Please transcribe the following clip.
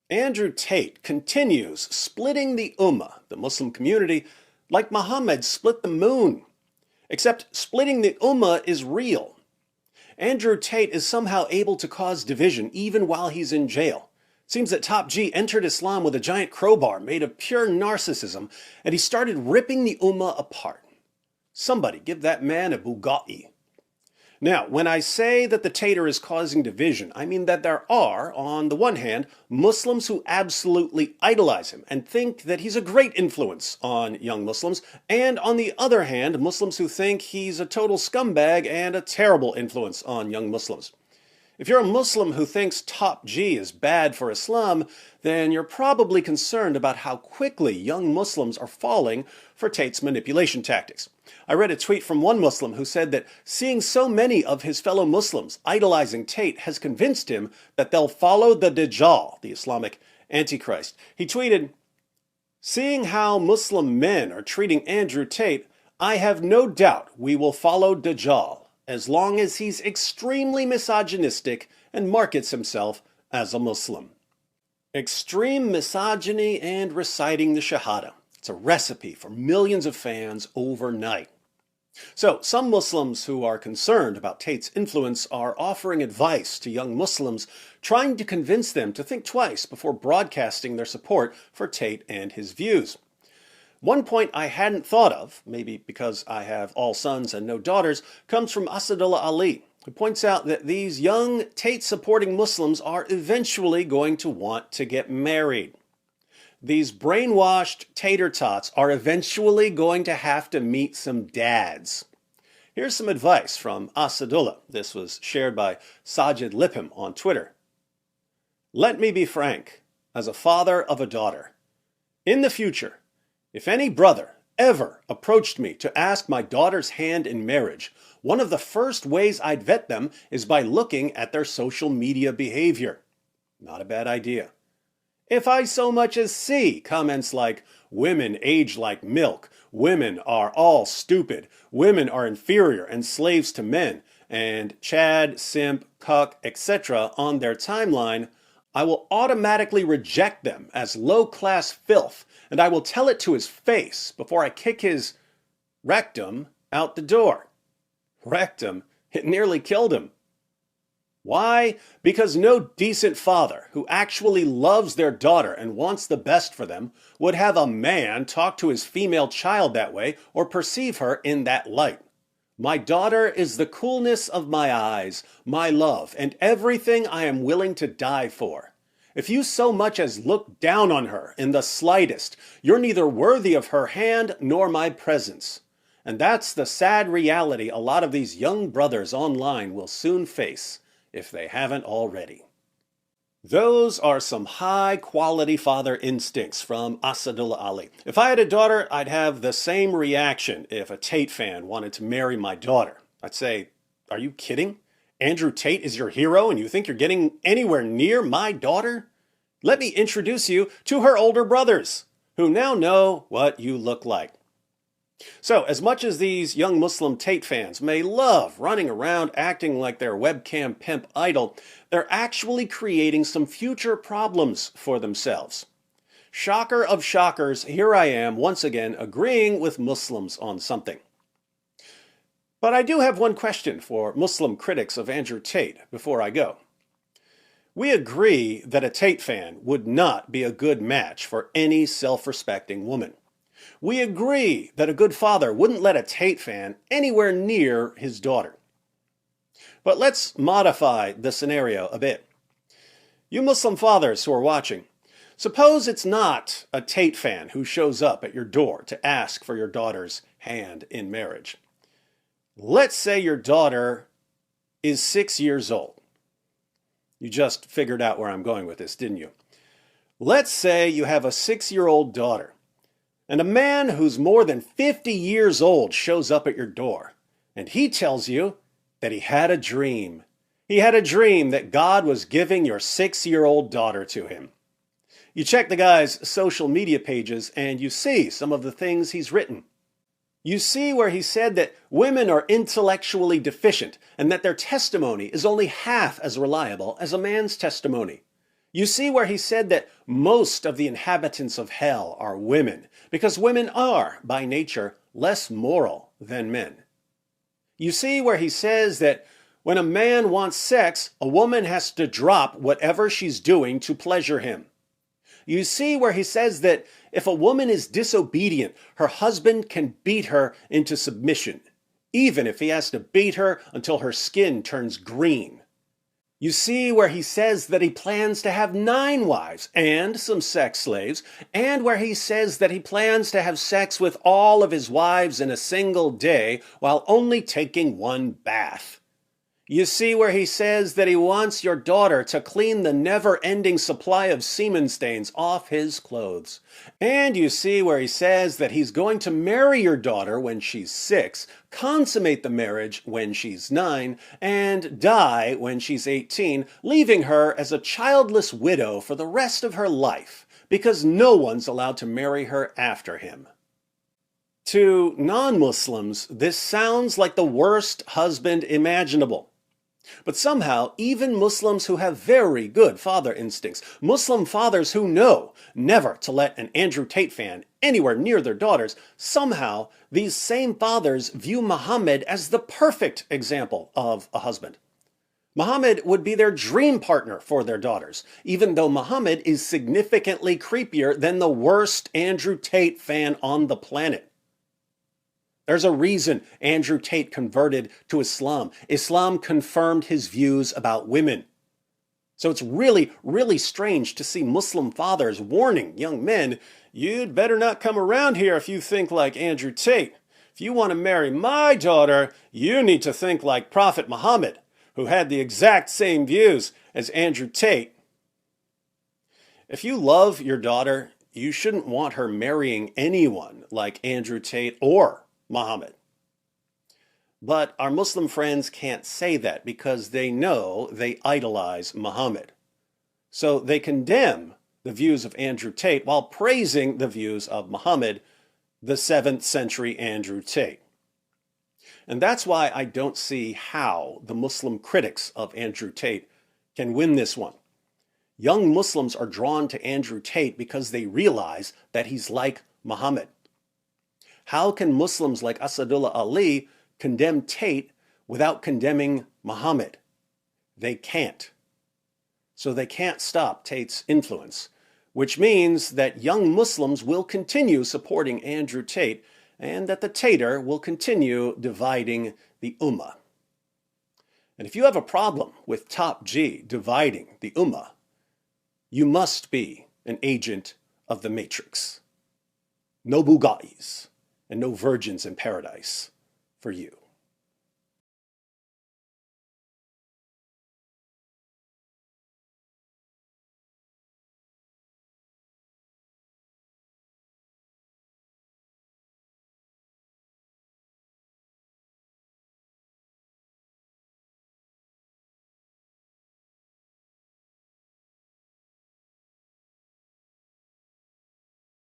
Andrew Tate continues splitting the Ummah, the Muslim community, like Muhammad split the moon. Except splitting the Ummah is real. Andrew Tate is somehow able to cause division even while he's in jail. It seems that Top G entered Islam with a giant crowbar made of pure narcissism, and he started ripping the Ummah apart. Somebody give that man a Bugatti. Now, when I say that the Tater is causing division, I mean that there are, on the one hand, Muslims who absolutely idolize him and think that he's a great influence on young Muslims, and on the other hand, Muslims who think he's a total scumbag and a terrible influence on young Muslims. If you're a Muslim who thinks Top G is bad for Islam, then you're probably concerned about how quickly young Muslims are falling for Tate's manipulation tactics. I read a tweet from one Muslim who said that seeing so many of his fellow Muslims idolizing Tate has convinced him that they'll follow the Dajjal, the Islamic Antichrist. He tweeted, "Seeing how Muslim men are treating Andrew Tate, I have no doubt we will follow Dajjal, as long as he's extremely misogynistic and markets himself as a Muslim." Extreme misogyny and reciting the Shahada. It's a recipe for millions of fans overnight. So, some Muslims who are concerned about Tate's influence are offering advice to young Muslims, trying to convince them to think twice before broadcasting their support for Tate and his views. One point I hadn't thought of, maybe because I have all sons and no daughters, comes from Asadullah Ali, who points out that these young Tate-supporting Muslims are eventually going to want to get married. These brainwashed tater tots are eventually going to have to meet some dads. Here's some advice from Asadullah. This was shared by Sajid Lipham on Twitter. "Let me be frank, as a father of a daughter. In the future, if any brother ever approached me to ask my daughter's hand in marriage, one of the first ways I'd vet them is by looking at their social media behavior." Not a bad idea. If I so much as see comments like, "Women age like milk," "Women are all stupid," "Women are inferior and slaves to men," and "Chad, simp, cuck, etc." on their timeline, I will automatically reject them as low-class filth, and I will tell it to his face before I kick his rectum out the door. Rectum? It nearly killed him. Why? Because no decent father who actually loves their daughter and wants the best for them would have a man talk to his female child that way or perceive her in that light. My daughter is the coolness of my eyes, my love, and everything I am willing to die for. If you so much as look down on her in the slightest, you're neither worthy of her hand nor my presence. And that's the sad reality a lot of these young brothers online will soon face, if they haven't already. Those are some high-quality father instincts from Asadullah Ali. If I had a daughter, I'd have the same reaction if a Tate fan wanted to marry my daughter. I'd say, "Are you kidding? Andrew Tate is your hero and you think you're getting anywhere near my daughter? Let me introduce you to her older brothers, who now know what you look like." So, as much as these young Muslim Tate fans may love running around acting like their webcam pimp idol, they're actually creating some future problems for themselves. Shocker of shockers, here I am once again agreeing with Muslims on something. But I do have one question for Muslim critics of Andrew Tate before I go. We agree that a Tate fan would not be a good match for any self-respecting woman. We agree that a good father wouldn't let a Tate fan anywhere near his daughter. But let's modify the scenario a bit. You Muslim fathers who are watching, suppose it's not a Tate fan who shows up at your door to ask for your daughter's hand in marriage. Let's say your daughter is 6 years old. You just figured out where I'm going with this, didn't you? Let's say you have a 6-year-old daughter, and a man who's more than 50 years old shows up at your door, and he tells you that he had a dream. He had a dream that God was giving your 6-year-old daughter to him. You check the guy's social media pages and you see some of the things he's written. You see where he said that women are intellectually deficient and that their testimony is only half as reliable as a man's testimony. You see where he said that most of the inhabitants of hell are women, because women are, by nature, less moral than men. You see where he says that when a man wants sex, a woman has to drop whatever she's doing to pleasure him. You see where he says that if a woman is disobedient, her husband can beat her into submission, even if he has to beat her until her skin turns green. You see where he says that he plans to have 9 wives and some sex slaves, and where he says that he plans to have sex with all of his wives in a single day while only taking 1 bath. You see where he says that he wants your daughter to clean the never-ending supply of semen stains off his clothes. And you see where he says that he's going to marry your daughter when she's 6, consummate the marriage when she's 9, and die when she's 18, leaving her as a childless widow for the rest of her life, because no one's allowed to marry her after him. To non-Muslims, this sounds like the worst husband imaginable. But somehow, even Muslims who have very good father instincts, Muslim fathers who know never to let an Andrew Tate fan anywhere near their daughters, somehow these same fathers view Muhammad as the perfect example of a husband. Muhammad would be their dream partner for their daughters, even though Muhammad is significantly creepier than the worst Andrew Tate fan on the planet. There's a reason Andrew Tate converted to Islam. Islam confirmed his views about women. So it's really, really strange to see Muslim fathers warning young men, you'd better not come around here if you think like Andrew Tate. If you want to marry my daughter, you need to think like Prophet Muhammad, who had the exact same views as Andrew Tate. If you love your daughter, you shouldn't want her marrying anyone like Andrew Tate or Muhammad. But our Muslim friends can't say that because they know they idolize Muhammad. So they condemn the views of Andrew Tate while praising the views of Muhammad, the 7th century Andrew Tate. And that's why I don't see how the Muslim critics of Andrew Tate can win this one. Young Muslims are drawn to Andrew Tate because they realize that he's like Muhammad. How can Muslims like Asadullah Ali condemn Tate without condemning Muhammad? They can't. So they can't stop Tate's influence, which means that young Muslims will continue supporting Andrew Tate and that the Tater will continue dividing the Ummah. And if you have a problem with Top G dividing the Ummah, you must be an agent of the Matrix. No Bugattis and no virgins in paradise for you.